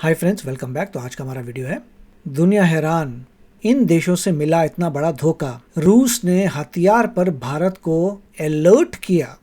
Hi friends, welcome back. तो आज का हमारा वीडियो है दुनिया हैरान, इन देशों से मिला इतना बड़ा धोखा। रूस ने हथियार पर भारत को अलर्ट किया।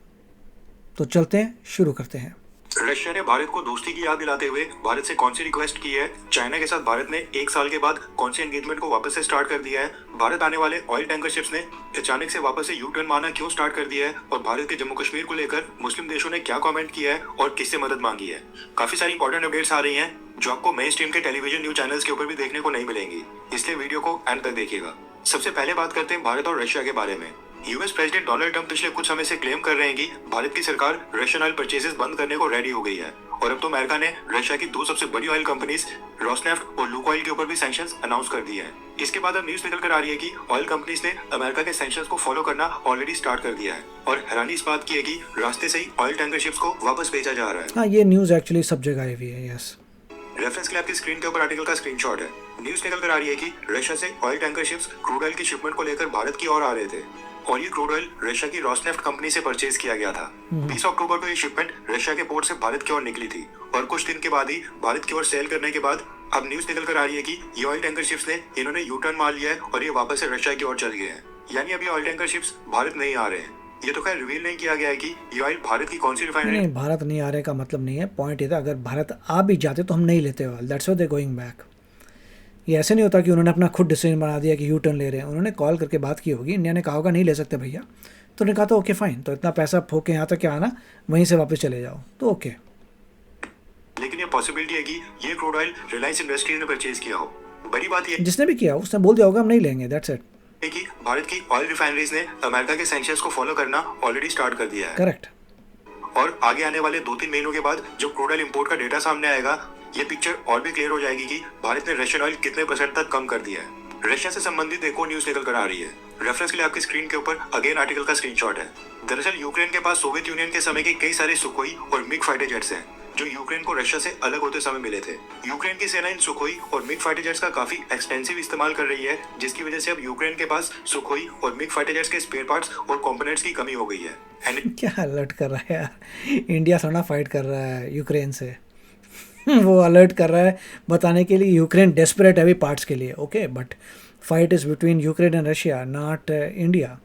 तो चलते हैं, शुरू करते हैं। रशिया ने भारत को दोस्ती की याद दिलाते हुए भारत से कौन सी रिक्वेस्ट की है? चाइना के साथ भारत ने 1 साल के बाद कौन से एंगेजमेंट को वापस से स्टार्ट कर दिया है? भारत आने वाले ऑयल टैंकर शिप्स ने अचानक से वापस से यू टर्न मारना क्यों स्टार्ट कर दिया है? और भारत के जम्मू कश्मीर को लेकर मुस्लिम देशों ने क्या कमेंट किया है और किससे मदद मांगी है? काफी सारी इंपॉर्टेंट अपडेट्स आ रही हैं जो आपको मेन स्ट्रीम के टेलीविजन न्यूज चैनल्स के ऊपर भी देखने को नहीं मिलेंगी, इसलिए वीडियो को एंड तक देखिएगा। सबसे पहले बात करते हैं भारत और रशिया के बारे में। यूएस प्रेसिडेंट डोनाल्ड ट्रंप पिछले कुछ समय से क्लेम कर रहे हैं कि भारत की सरकार रशियन ऑयल परचेजेस बंद करने को रेडी हो गई है और अब तो अमेरिका ने रशिया की 2 सबसे बड़ी ऑयल कंपनीज रोसनेफ्ट और लुकोइल के ऊपर भी सैंक्शंस अनाउंस कर दिए हैं। इसके बाद अब न्यूज निकल कर आ रही है कि ऑयल कंपनीज ने अमेरिका के सैंक्शंस को फॉलो करना ऑलरेडी स्टार्ट कर दिया है और हैरानी इस बात की है कि रास्ते से ही ऑयल टैंकर शिप्स को वापस भेजा जा रहा है। हाँ, ये न्यूज एक्चुअली सब जगह आई हुई है। यस, रेफरेंस के लिए आपकी स्क्रीन के ऊपर आर्टिकल का स्क्रीनशॉट है। न्यूज निकल कर आ रही है कि रशिया से oil tanker ships crude oil की शिपमेंट को लेकर भारत की ओर आ रहे थे और ये क्रूड ऑयल रशिया की रोसनेफ्ट कंपनी से परचेज किया गया था। 20 अक्टूबर को ये शिपमेंट रशिया के पोर्ट से भारत की ओर निकली थी और कुछ दिन के बाद ही भारत की ओर सेल करने के बाद अब न्यूज निकल कर आ रही है कि ये ऑयल टैंकर शिप्स ने इन्होंने यू टर्न मार लिया है और ये वापस से रशिया की ओर चल गए हैं। यानी अभी ऑयल टैंकर शिप्स भारत नहीं आ रहे हैं। ये तो खैर रिवील नहीं किया गया है कि ये ऑयल भारत की कौन सी रिफाइनरी। नहीं, भारत नहीं आ रहे का मतलब नहीं है। पॉइंट ये था, अगर भारत आ भी जाते तो हम नहीं लेते oil. That's why they going back. ये ऐसे नहीं होता कि उन्होंने अपना खुद डिसीजन बना दिया कि यू टर्न ले रहे हैं। उन्होंने कॉल करके बात की होगी, इंडिया ने कहा होगा नहीं ले सकते भैया, तो उन्होंने कहा तो ओके फाइन, तो इतना पैसा फोके यहाँ तक क्या आना, वहीं से वापस चले जाओ, तो ओके। लेकिन ये पॉसिबिलिटी है कि ये क्रूड ऑयल रिलायंस इंडस्ट्रीज ने परचेज किया हो। बड़ी बात ये जिसने भी किया उसने बोल दिया होगा हम नहीं लेंगे, दैट्स इट। है कि भारत की ऑयल रिफाइनरीज ने अमेरिका के सैंक्शंस को फॉलो करना ऑलरेडी स्टार्ट कर दिया है। करेक्ट। और आगे आने वाले 2-3 महीनों के बाद जब क्रूड ऑयल इंपोर्ट का डेटा सामने आएगा, ये पिक्चर और भी क्लियर हो जाएगी कि भारत ने रशियन ऑयल कितने % तक कम कर दिया है। रशिया से संबंधित एक और न्यूज निकल कर आ रही है। रेफरेंस के लिए आपकी स्क्रीन के ऊपर अगेन आर्टिकल का स्क्रीनशॉट है। दरअसल यूक्रेन के पास सोवियत यूनियन के समय के कई सारे सुखोई और मिग फाइटर जेट्स हैं जो यूक्रेन को रशिया से अलग होते समय मिले थे। यूक्रेन की सेना इन सुखोई और मिग फाइटर जेट्स का काफी एक्सटेंसिव इस्तेमाल कर रही है, जिसकी वजह से अब यूक्रेन के पास सुखोई और मिग फाइटर जेट्स के स्पेयर पार्ट्स और कंपोनेंट्स की कमी हो गई है। क्या अलर्ट कर रहा है यार, इंडिया थोड़ा फाइट कर रहा है यूक्रेन से। वो अलर्ट कर रहा है बताने के लिए यूक्रेन डेस्परेट है अभी पार्ट्स के लिए। Okay, but fight is between Ukraine and Russia, not India.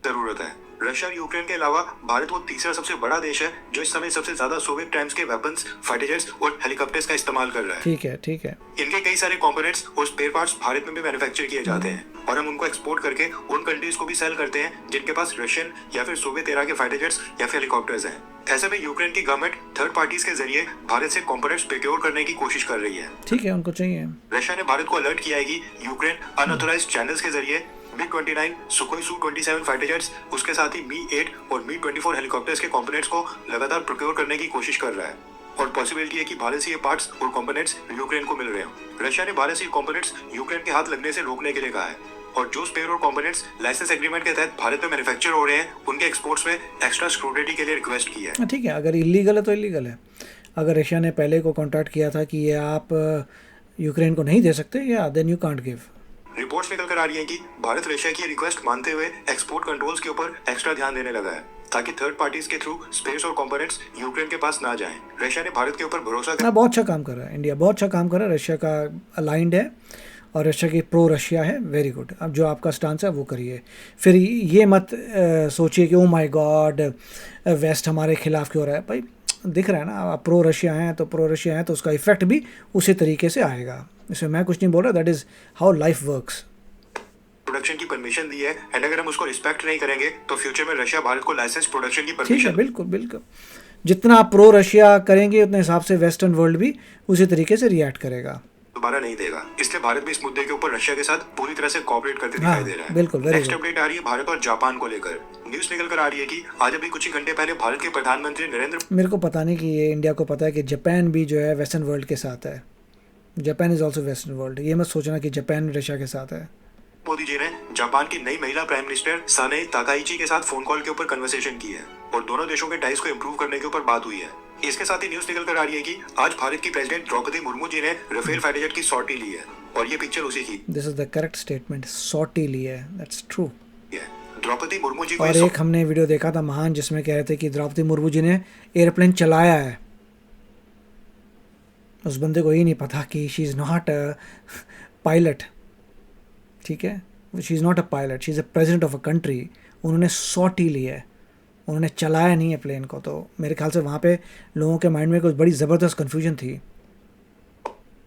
जरूरत है। रशिया और यूक्रेन के अलावा भारत वो तीसरा सबसे बड़ा देश है जो इस समय सबसे ज्यादा सोवियत टाइम्स के वेपन्स, फाइटर जेट्स और हेलीकॉप्टर्स का इस्तेमाल कर रहा है। ठीक है, ठीक है। इनके कई सारे कंपोनेंट्स और स्पेयर पार्ट्स भारत में भी मैन्युफैक्चर किए जाते हैं और हम उनको एक्सपोर्ट करके उन कंट्रीज को भी सेल करते हैं जिनके पास रशियन या फिर सोवियत एरा के फाइटर जेट्स या फिर हेलीकॉप्टर्स हैं। ऐसे में यूक्रेन की गवर्नमेंट थर्ड पार्टीज के जरिए भारत से कंपोनेंट्स प्रोक्योर करने की कोशिश कर रही है। ठीक है, उनको चाहिए। रशिया ने भारत को अलर्ट किया है कि यूक्रेन अनऑथराइज्ड चैनल्स के जरिए MiG-29, Sukhoi Su-27 fighter jets, उसके साथ ही Mi-8 और Mi-24 हेलीकॉप्टर्स के कंपोनेंट्स को लगातार प्रोक्योर करने की कोशिश कर रहा है और पॉसिबिलिटी है कि भारत से ये पार्ट्स और कंपोनेंट्स यूक्रेन को मिल रहे हो। रशिया ने भारत से ये कंपोनेंट्स यूक्रेन के हाथ लगने से रोकने के लिए कहा है और जो स्पेयर और कंपोनेंट्स लाइसेंस एग्रीमेंट के तहत भारत में मैन्युफैक्चर हो रहे हैं उनके एक्सपोर्ट्स में एक्स्ट्रा स्क्रूटिनी के लिए रिक्वेस्ट की है। ठीक है, अगर इलीगल है तो इलीगल है। अगर रशिया ने पहले को कॉन्टैक्ट किया था कि ये आप यूक्रेन को नहीं दे सकते, या then you can't give. Reports निकल कर आ रही हैं कि भारत रशिया की रिक्वेस्ट मानते हुए एक्सपोर्ट कंट्रोल्स के ऊपर एक्स्ट्रा ध्यान देने लगा है ताकि थर्ड पार्टीज के थ्रू स्पेस और कंपोनेंट्स यूक्रेन के पास ना जाएं। रशिया ने भारत के ऊपर भरोसा कर बहुत अच्छा काम कर रहा है इंडिया, बहुत अच्छा काम कर रहा है। रशिया का अलाइंड है और रशिया की प्रो रशिया है, वेरी गुड। अब जो आपका स्टांस है वो करिए, फिर ये मत सोचिए कि ओ माय गॉड वेस्ट हमारे खिलाफ क्यों रहा है। भाई दिख रहा है ना, आप प्रो रशिया हैं तो प्रो रशिया हैं तो उसका इफेक्ट भी उसी तरीके से आएगा। इसमें मैं कुछ नहीं बोल रहा, that is how life works. Production की परमिशन दी है एंड अगर हम उसको रिस्पेक्ट नहीं करेंगे तो फ्यूचर में रशिया भारत को लाइसेंस प्रोडक्शन की ठीक है, परमिशन। बिल्कुल बिल्कुल। जितना आप प्रो रशिया करेंगे उतने हिसाब से वेस्टर्न वर्ल्ड भी उसी तरीके से रिएक्ट करेगा, दोबारा नहीं देगा। इसलिए भारत भी इस मुद्दे के ऊपर रशिया के साथ पूरी तरह से कोऑपरेट करते दिखाई दे रहा है। बिल्कुल। नेक्स्ट अपडेट आ रही है भारत और जापान को लेकर। न्यूज निकल कर आ रही है कि आज अभी कुछ ही घंटे पहले भारत के प्रधानमंत्री नरेंद्र, मेरे को पता नहीं कि ये इंडिया को पता है कि जापान भी जो है वेस्टर्न वर्ल्ड के साथ है। Japan is also western world. ये मत सोचना कि जापान रशिया के साथ है। मोदी जी ने जापान की नई महिला प्राइम मिनिस्टर साने ताकाइची के साथ फोन कॉल के ऊपर कन्वर्सेशन की है और दोनों देशों के टाइज को इंप्रूव करने के ऊपर बात हुई है। इसके साथ ही न्यूज निकल कर आ रही है कि आज भारत की प्रेसिडेंट द्रौपदी मुर्मू जी ने राफेल फाइटर जेट की सॉर्टी ली है और ये पिक्चर उसी की। This is the correct statement, सॉर्टी ली है, दैट्स ट्रू। द्रौपदी मुर्मू जी को और एक हमने वीडियो देखा था महान जिसमें कह रहे थे कि द्रौपदी मुर्मू जी ने एयरप्लेन चलाया है। उस बंदे को ये नहीं पता कि she is not a pilot, ठीक है, she is not a pilot, she is a president of a country. उन्होंने 100 ली है, उन्होंने चलाया नहीं है प्लेन को। तो मेरे ख्याल से वहाँ पे लोगों के माइंड में कुछ बड़ी ज़बरदस्त कन्फ्यूजन थी।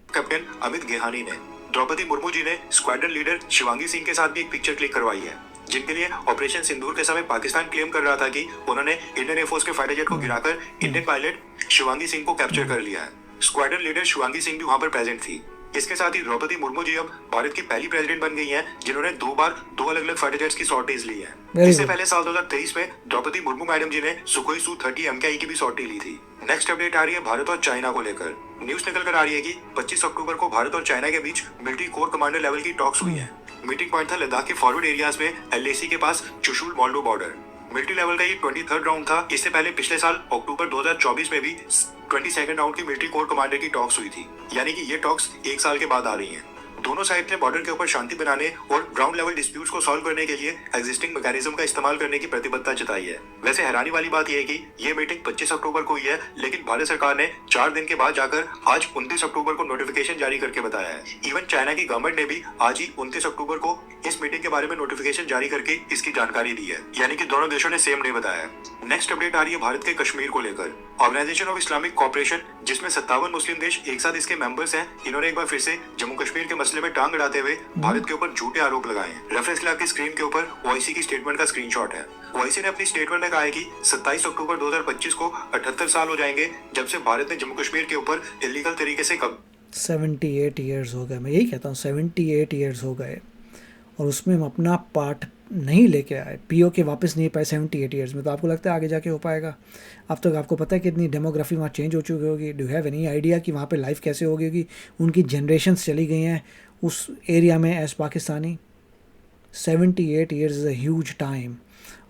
कैप्टन अमित गेहानी ने द्रौपदी मुर्मू जी ने स्क्वाड्रन लीडर शिवांगी सिंह के साथ भी एक पिक्चर क्लिक करवाई है, जिनके लिए ऑपरेशन सिंदूर के समय पाकिस्तान क्लेम कर रहा था कि उन्होंने इंडियन एयरफोर्स के फाइटर जेट को गिराकर इंडियन पायलट शिवांगी सिंह को कैप्चर कर लिया है। स्क्वाड्रन लीडर शिवांगी सिंह भी वहां पर प्रेजेंट थी। इसके साथ ही द्रौपदी मुर्मू जी अब भारत की पहली प्रेसिडेंट बन गई हैं जिन्होंने 2 बार 2 अलग अलग फाइटर जेट्स की सॉर्टीज ली है। इससे पहले साल 2023 में द्रौपदी मुर्मू मैडम जी ने सुखोई Su-30 MKI की भी सॉर्टी ली थी। नेक्स्ट अपडेट आ रही है भारत और चाइना को लेकर। न्यूज निकल कर आ रही है कि 25 अक्टूबर को भारत और चाइना के बीच मिलिट्री कोर कमांडर लेवल की टॉक्स हुई है। मीटिंग पॉइंट था लद्दाख के फॉरवर्ड एरियाज में LAC के पास चुशुल मॉल्डो बॉर्डर। मिलिट्री लेवल का ये 23rd राउंड था। इससे पहले पिछले साल अक्टूबर 2024 में भी 22nd राउंड की मिलिट्री कोर कमांडर की टॉक्स हुई थी, यानी कि ये टॉक्स 1 साल के बाद आ रही हैं। दोनों साइड ने बॉर्डर के ऊपर शांति बनाने और ग्राउंड लेवल डिस्प्यूट्स को सॉल्व करने के लिए एग्जिस्टिंग मैकेनिज्म का इस्तेमाल करने की प्रतिबद्धता जताई है। वैसे हैरानी वाली बात यह है कि ये मीटिंग 25 अक्टूबर को हुई है, लेकिन भारत सरकार ने 4 दिन के बाद जाकर आज 29 अक्टूबर को नोटिफिकेशन जारी करके बताया है। इवन चाइना की गवर्नमेंट ने भी आज ही 29 अक्टूबर को इस मीटिंग के बारे में नोटिफिकेशन जारी करके इसकी जानकारी दी है, यानी कि दोनों देशों ने सेम डे बताया है। नेक्स्ट अपडेट आ रही है भारत के कश्मीर को लेकर। ऑर्गेनाइजेशन ऑफ इस्लामिक कॉपरेशन, जिसमें 57 मुस्लिम देश एक साथ इसके मेंबर्स हैं, इन्होंने एक बार फिर से जम्मू कश्मीर के मसले में टांग अड़ाते हुए भारत के ऊपर झूठे आरोप लगाए हैं। रेफरेंस के स्क्रीन के ऊपर OIC की स्टेटमेंट का स्क्रीनशॉट है। OIC ने अपनी स्टेटमेंट में कहा है कि 27 अक्टूबर 2025 को 78 साल हो जाएंगे जब से भारत ने जम्मू कश्मीर के ऊपर इलीगल तरीके से 78 ईयर्स हो गए, मैं यही कहता हूँ 78 ईयर्स हो गए, और उसमें हम अपना पार्ट नहीं लेके आए, POK वापस नहीं पाए 78 ईयर्स में। तो आपको लगता है आगे जाके हो पाएगा? अब तक आपको पता है कि इतनी डेमोग्राफी वहाँ चेंज हो चुकी होगी। डू हैव एनी आइडिया कि वहाँ पे लाइफ कैसे होगी? उनकी जनरेशन्स चली गई हैं उस एरिया में as Pakistani. 78 years is a huge time.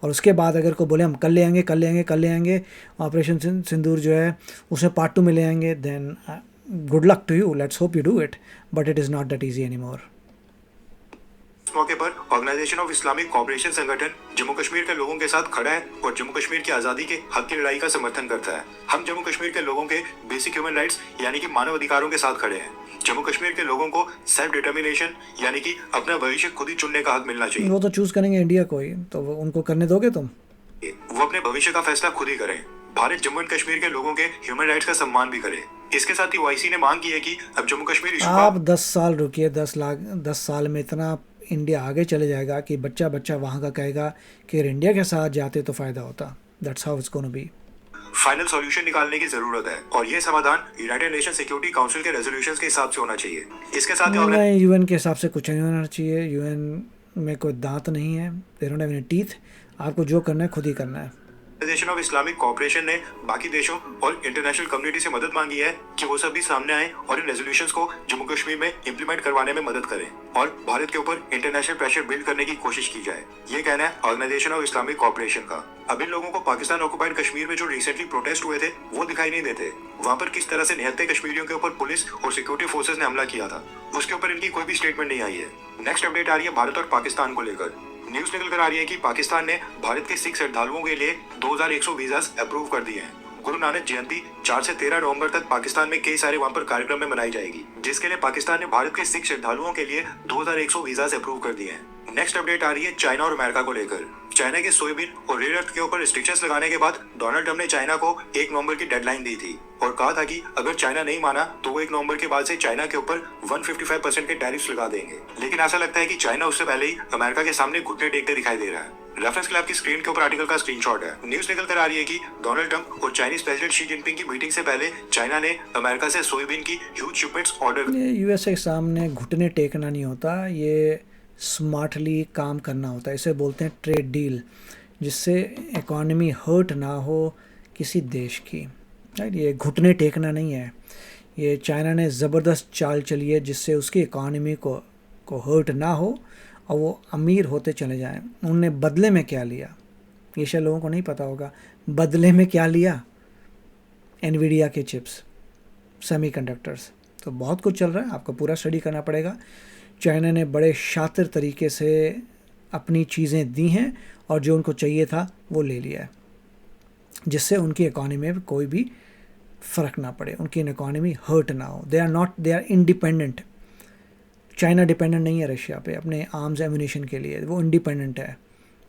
और उसके बाद अगर को बोले हम कर ले आएंगे ऑपरेशन सिंदूर जो है उसमें पार्ट 2 में ले आएंगे, then good luck to you, let's hope you do it, but it is not that easy any more. इस मौके पर ऑर्गेनाइजेशन ऑफ इस्लामिक कॉपरेशन संगठन जम्मू कश्मीर के लोगों के साथ खड़ा है और जम्मू कश्मीर की आजादी के हक की लड़ाई का समर्थन करता है। हम जम्मू कश्मीर के लोगों के बेसिक ह्यूमन राइट्स यानी कि मानव अधिकारों के साथ खड़े हैं। जम्मू कश्मीर के लोगों को सेल्फ डिटर्मिनेशन यानी कि अपना भविष्य खुद ही चुनने का हक मिलना चाहिए। वो तो चूज करेंगे इंडिया को ही, तो उनको करने दोगे तुम? वो अपने भविष्य का फैसला खुद ही करें। भारत जम्मू एंड कश्मीर के लोगों के ह्यूमन राइट्स का सम्मान भी करे। इसके साथ ही OIC ने मांग की है कि अब जम्मू कश्मीर इशू आप 10 साल रुकिए, 10 साल में इतना इंडिया आगे चले जाएगा कि बच्चा बच्चा वहाँ का कहेगा कि अगर इंडिया के साथ जाते तो फ़ायदा होता। That's how it's gonna be. Final solution निकालने की जरूरत है और ये समाधान यूनाइटेड नेशन सिक्योरिटी काउंसिल के रेजोल्यूशंस के हिसाब से होना चाहिए। इसके साथ ही UN के हिसाब से कुछ नहीं होना चाहिए। UN में कोई दांत नहीं है, they don't have any teeth. आपको जो करना है खुद ही करना है। ऑर्गेनाइजेशन ऑफ इस्लामिक कॉपरेशन ने बाकी देशों और इंटरनेशनल कम्युनिटी से मदद मांगी है कि वो सभी सामने आए और इन रेजोल्यूशंस को जम्मू कश्मीर में इंप्लीमेंट करवाने में मदद करें और भारत के ऊपर इंटरनेशनल प्रेशर बिल्ड करने की कोशिश की जाए। ये कहना है ऑर्गेनाइजेशन ऑफ इस्लामिक कॉपरेशन का। अब इन लोगों को पाकिस्तान ऑक्युपाइड कश्मीर में जो रिसेंटली प्रोटेस्ट हुए थे वो दिखाई नहीं देते। वहाँ पर किस तरह से निहत्थे कश्मीरियों के ऊपर पुलिस और सिक्योरिटी फोर्सेज ने हमला किया था, उसके ऊपर इनकी कोई भी स्टेटमेंट नहीं आई है। नेक्स्ट अपडेट आ रही है भारत और पाकिस्तान को लेकर। न्यूज निकल कर आ रही है कि पाकिस्तान ने भारत के सिख श्रद्धालुओं के लिए 2100 वीजास अप्रूव कर दिए हैं। गुरु नानक जयंती 4 से 13 नवंबर तक पाकिस्तान में कई सारे वहां पर कार्यक्रम में मनाई जाएगी, जिसके लिए पाकिस्तान ने भारत के सिख श्रद्धालुओं के लिए 2100 वीजास अप्रूव कर दिए हैं। नेक्स्ट अपडेट आ रही है चाइना और अमेरिका को लेकर। चाइना के सोयाबीन और रेयर अर्थ के ऊपर रिस्ट्रिक्शंस लगाने के बाद डोनाल्ड ट्रंप ने चाइना को 1 नवंबर की डेडलाइन दी थी और कहा था कि अगर चाइना नहीं माना तो वो 1 नवंबर के बाद से चाइना के ऊपर 155% के टैरिफ्स लगा देंगे। लेकिन ऐसा लगता है कि चाइना उससे पहले ही अमेरिका के सामने घुटने टेकते दिखाई दे रहा है। रेफरेंस के लिए आपकी स्क्रीन के ऊपर आर्टिकल का स्क्रीनशॉट है। न्यूज निकल कर आ रही है कि डोनाल्ड ट्रंप और चाइनीज प्रेसिडेंट शी जिनपिंग की मीटिंग से पहले चाइना ने अमेरिका से सोयाबीन की ह्यूज शिपमेंट्स ऑर्डर। USA के सामने घुटने टेकना नहीं होता, ये स्मार्टली काम करना होता है। इसे बोलते हैं ट्रेड डील, जिससे इकॉनमी हर्ट ना हो किसी देश की। राइट, ये घुटने टेकना नहीं है। ये चाइना ने ज़बरदस्त चाल चली है जिससे उसकी इकॉनमी को हर्ट ना हो और वो अमीर होते चले जाएं। उनने बदले में क्या लिया ये शायद लोगों को नहीं पता होगा। बदले में क्या लिया? एनवीडिया के चिप्स, सेमीकंडक्टर्स। तो बहुत कुछ चल रहा है, आपको पूरा स्टडी करना पड़ेगा। चाइना ने बड़े शातिर तरीके से अपनी चीज़ें दी हैं और जो उनको चाहिए था वो ले लिया है, जिससे उनकी इकॉनमी में कोई भी फ़र्क ना पड़े, उनकी इकोनॉमी हर्ट ना हो। They are independent. China dependent नहीं है रशिया पे अपने आर्म्स एम्यूनेशन के लिए, वो इंडिपेंडेंट है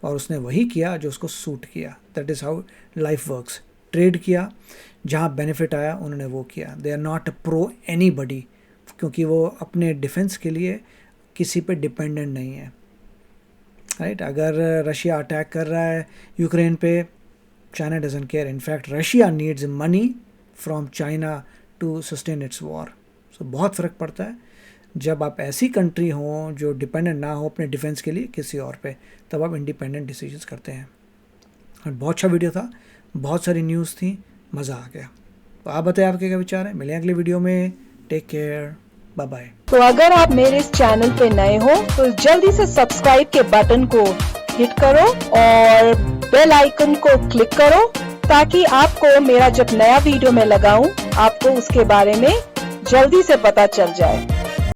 और उसने वही किया जो उसको सूट किया। That is how life works. Trade किया, जहाँ बेनिफिट आया उन्होंने वो किया। They are not pro anybody, क्योंकि वो अपने डिफेंस के लिए किसी पे डिपेंडेंट नहीं है, राइट। अगर रशिया अटैक कर रहा है यूक्रेन पे, China doesn't care. In fact Russia needs money from China to sustain its war. So बहुत फ़र्क पड़ता है जब आप ऐसी कंट्री हों जो डिपेंडेंट ना हो अपने डिफेंस के लिए किसी और पे, तब आप इंडिपेंडेंट डिसीजंस करते हैं। और बहुत अच्छा वीडियो था, बहुत सारी न्यूज़ थी, मज़ा आ गया। तो आप बताएं आपके क्या विचार है। मिलें अगले वीडियो में। Take care, bye bye. तो अगर आप मेरे इस चैनल पे नए हो तो जल्दी से सब्सक्राइब के बटन को हिट करो और बेल आइकन को क्लिक करो, ताकि आपको मेरा जब नया वीडियो मैं लगाऊं आपको उसके बारे में जल्दी से पता चल जाए।